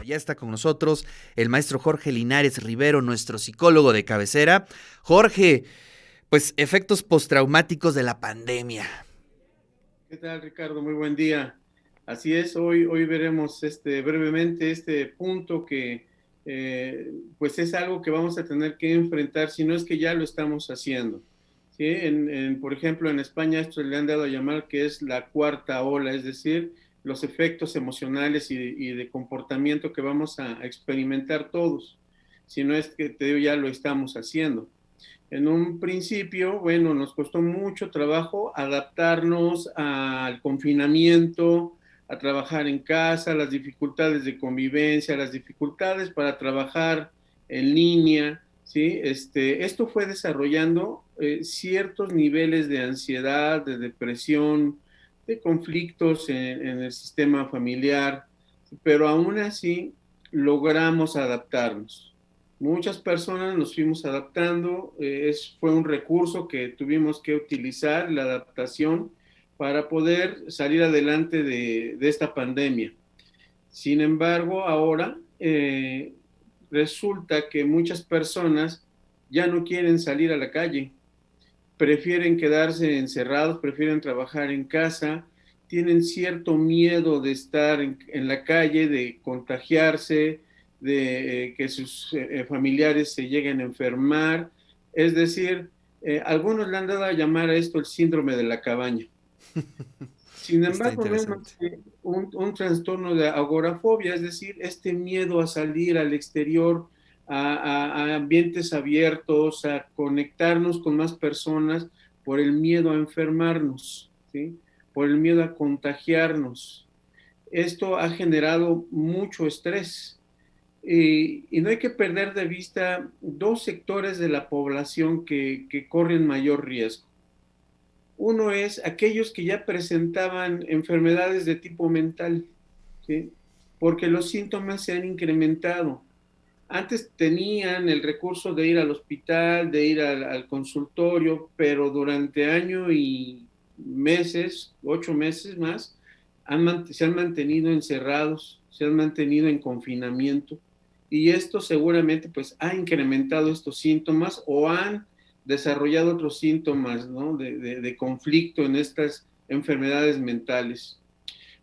ya está con nosotros el maestro Jorge Linares Rivero, nuestro psicólogo de cabecera. Jorge, pues efectos postraumáticos de la pandemia. ¿Qué tal, Ricardo? Muy buen día. Así es, hoy veremos brevemente este punto que pues es algo que vamos a tener que enfrentar, si no es que ya lo estamos haciendo. ¿Sí? Por ejemplo, en España esto le han dado a llamar que es la cuarta ola, es decir, los efectos emocionales y de comportamiento que vamos a experimentar todos, si no es que ya lo estamos haciendo. En un principio, bueno, nos costó mucho trabajo adaptarnos al confinamiento, a trabajar en casa, las dificultades de convivencia, las dificultades para trabajar en línea, ¿sí? Esto fue desarrollando ciertos niveles de ansiedad, de depresión, de conflictos en el sistema familiar, pero aún así logramos adaptarnos. Muchas personas nos fuimos adaptando, fue un recurso que tuvimos que utilizar, la adaptación, para poder salir adelante de esta pandemia. Sin embargo, ahora resulta que muchas personas ya no quieren salir a la calle, prefieren quedarse encerrados, prefieren trabajar en casa, tienen cierto miedo de estar en la calle, de contagiarse, de que sus familiares se lleguen a enfermar. Es decir, algunos le han dado a llamar a esto el síndrome de la cabaña. Sin Está embargo, no es interesante. más que un trastorno de agorafobia, es decir, este miedo a salir al exterior, a ambientes abiertos, a conectarnos con más personas por el miedo a enfermarnos, ¿sí? Por el miedo a contagiarnos. Esto ha generado mucho estrés y no hay que perder de vista dos sectores de la población que corren mayor riesgo. Uno es aquellos que ya presentaban enfermedades de tipo mental, ¿sí? Porque los síntomas se han incrementado. Antes tenían el recurso de ir al hospital, de ir al consultorio, pero durante año y meses, 8 meses más, se han mantenido encerrados, se han mantenido en confinamiento y esto seguramente pues ha incrementado estos síntomas o han desarrollado otros síntomas, ¿no? de conflicto en estas enfermedades mentales.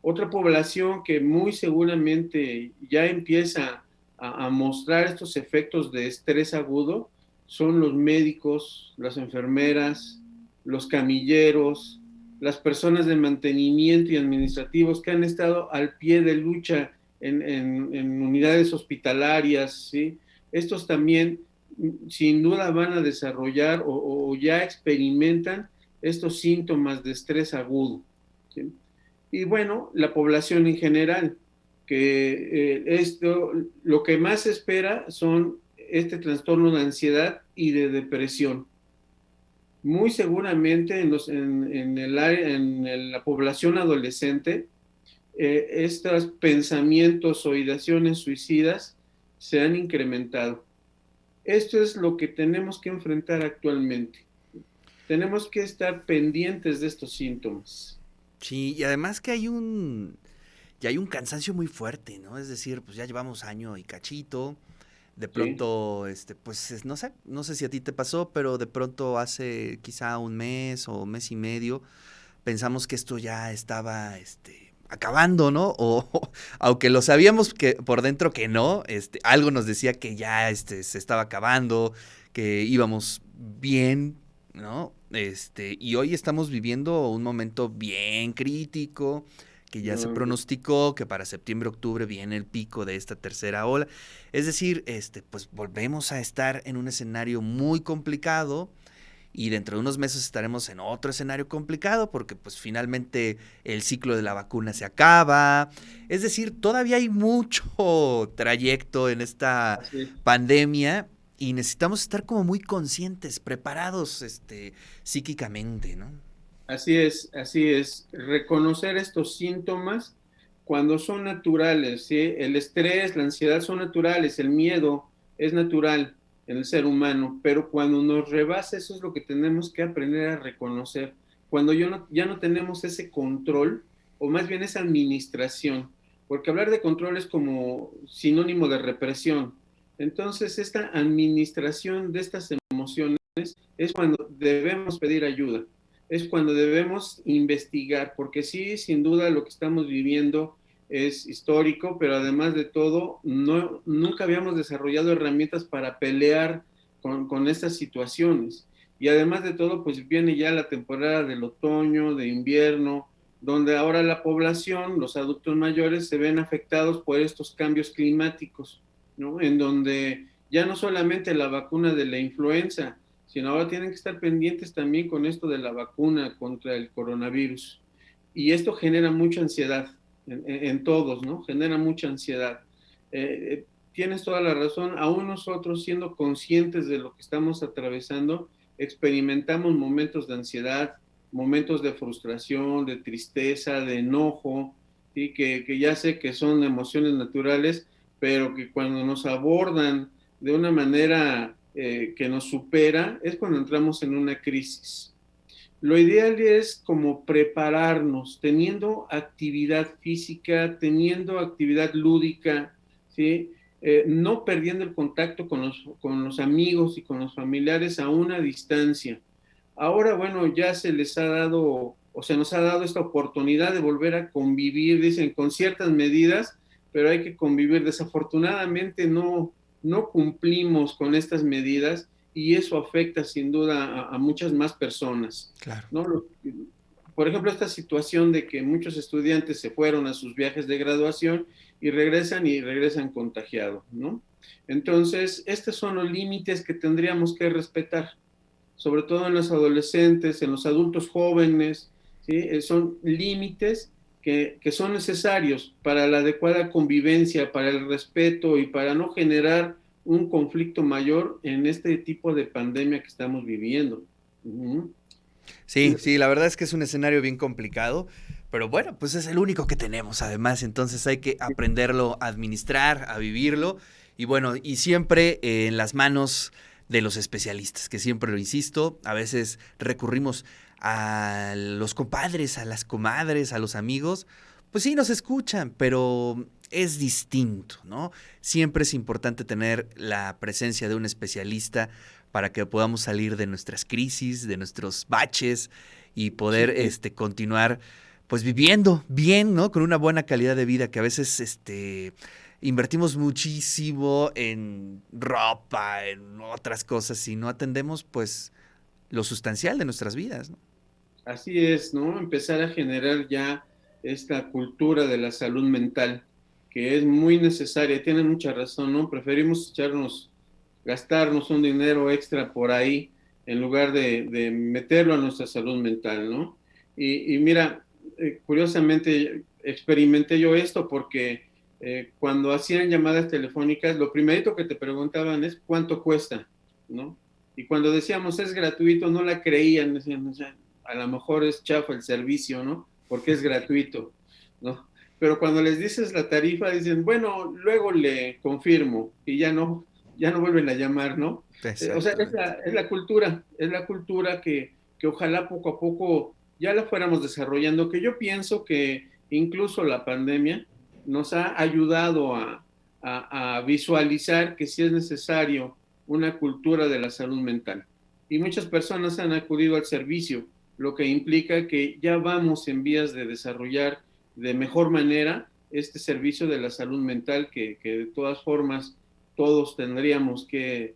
Otra población que muy seguramente ya empieza a mostrar estos efectos de estrés agudo son los médicos, las enfermeras, los camilleros, las personas de mantenimiento y administrativos que han estado al pie de lucha en unidades hospitalarias, ¿sí? Estos también sin duda van a desarrollar o ya experimentan estos síntomas de estrés agudo, ¿sí? Y bueno, la población en general, que lo que más se espera son este trastorno de ansiedad y de depresión. Muy seguramente en la población adolescente, estos pensamientos o ideaciones suicidas se han incrementado. Esto es lo que tenemos que enfrentar actualmente. Tenemos que estar pendientes de estos síntomas. Sí, y además que ya hay un cansancio muy fuerte, ¿no? Es decir, pues ya llevamos año y cachito. De ¿Sí? pronto, pues no sé si a ti te pasó, pero de pronto hace quizá un mes o mes y medio pensamos que esto ya estaba, acabando, ¿no? O aunque lo sabíamos que por dentro que no, algo nos decía que ya, se estaba acabando, que íbamos bien, ¿no? Y hoy estamos viviendo un momento bien crítico, que ya se No, pronosticó que para septiembre, octubre viene el pico de esta tercera ola. Es decir, pues volvemos a estar en un escenario muy complicado y dentro de unos meses estaremos en otro escenario complicado porque pues finalmente el ciclo de la vacuna se acaba. Es decir, todavía hay mucho trayecto en esta así es. pandemia y necesitamos estar como muy conscientes, preparados psíquicamente, ¿no? Así es, así es. Reconocer estos síntomas cuando son naturales, ¿sí? El estrés, la ansiedad son naturales, el miedo es natural en el ser humano, pero cuando nos rebasa, eso es lo que tenemos que aprender a reconocer. Cuando ya no tenemos ese control, o más bien esa administración, porque hablar de control es como sinónimo de represión. Entonces, esta administración de estas emociones es cuando debemos pedir ayuda, es cuando debemos investigar, porque sí, sin duda lo que estamos viviendo es histórico, pero además de todo, nunca habíamos desarrollado herramientas para pelear con estas situaciones. Y además de todo, pues viene ya la temporada del otoño, de invierno, donde ahora la población, los adultos mayores, se ven afectados por estos cambios climáticos, ¿no? En donde ya no solamente la vacuna de la influenza, sino ahora tienen que estar pendientes también con esto de la vacuna contra el coronavirus. Y esto genera mucha ansiedad en todos, ¿no? Genera mucha ansiedad. Tienes toda la razón, aún nosotros siendo conscientes de lo que estamos atravesando, experimentamos momentos de ansiedad, momentos de frustración, de tristeza, de enojo, ¿sí? Que ya sé que son emociones naturales, pero que cuando nos abordan de una manera que nos supera, es cuando entramos en una crisis. Lo ideal es como prepararnos, teniendo actividad física, teniendo actividad lúdica, ¿sí? No perdiendo el contacto con los amigos y con los familiares a una distancia. Ahora, bueno, ya se les ha dado, o se nos ha dado esta oportunidad de volver a convivir, dicen, con ciertas medidas, pero hay que convivir. Desafortunadamente no cumplimos con estas medidas y eso afecta sin duda a muchas más personas, Claro. ¿no? Por ejemplo, esta situación de que muchos estudiantes se fueron a sus viajes de graduación y regresan contagiados, ¿no? Entonces, estos son los límites que tendríamos que respetar, sobre todo en los adolescentes, en los adultos jóvenes, ¿sí? Son límites que son necesarios para la adecuada convivencia, para el respeto y para no generar un conflicto mayor en este tipo de pandemia que estamos viviendo. Uh-huh. Sí, sí, la verdad es que es un escenario bien complicado, pero bueno, pues es el único que tenemos además, entonces hay que aprenderlo a administrar, a vivirlo y bueno, y siempre en las manos de los especialistas, que siempre lo insisto, a veces recurrimos a los compadres, a las comadres, a los amigos, pues sí nos escuchan, pero es distinto, ¿no? Siempre es importante tener la presencia de un especialista para que podamos salir de nuestras crisis, de nuestros baches y poder continuar pues viviendo bien, ¿no? Con una buena calidad de vida que a veces invertimos muchísimo en ropa, en otras cosas y no atendemos pues lo sustancial de nuestras vidas, ¿no? Así es, ¿no? Empezar a generar ya esta cultura de la salud mental, que es muy necesaria. Tienen mucha razón, ¿no? Preferimos gastarnos un dinero extra por ahí en lugar de meterlo a nuestra salud mental, ¿no? Y mira, curiosamente experimenté yo esto porque cuando hacían llamadas telefónicas, lo primerito que te preguntaban es cuánto cuesta, ¿no? Y cuando decíamos es gratuito, no la creían, decían, o sea, a lo mejor es chafa el servicio, ¿no? Porque es gratuito, ¿no? Pero cuando les dices la tarifa, dicen, bueno, luego le confirmo y ya no vuelven a llamar, ¿no? O sea, es la cultura que ojalá poco a poco ya la fuéramos desarrollando, que yo pienso que incluso la pandemia nos ha ayudado a visualizar que sí es necesario una cultura de la salud mental. Y muchas personas han acudido al servicio, lo que implica que ya vamos en vías de desarrollar de mejor manera este servicio de la salud mental que de todas formas todos tendríamos que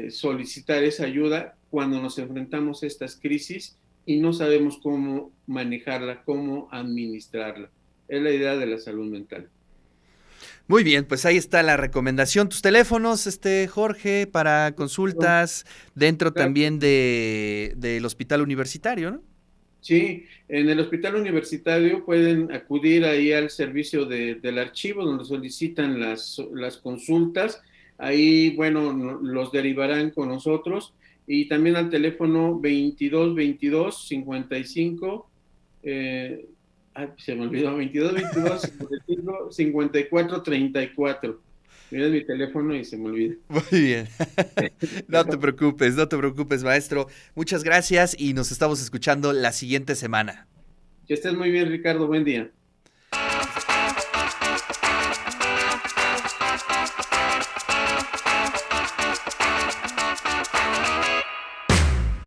solicitar esa ayuda cuando nos enfrentamos a estas crisis y no sabemos cómo manejarla, cómo administrarla. Es la idea de la salud mental. Muy bien, pues ahí está la recomendación. Tus teléfonos, Jorge, para consultas dentro también del hospital universitario, ¿no? Sí, en el hospital universitario pueden acudir ahí al servicio del archivo donde solicitan las consultas. Ahí, bueno, los derivarán con nosotros y también al teléfono 22 22 55 se me olvidó, 22 22 55 54 34. Mira mi teléfono y se me olvida. Muy bien. No te preocupes, maestro. Muchas gracias y nos estamos escuchando la siguiente semana. Que estés muy bien, Ricardo. Buen día.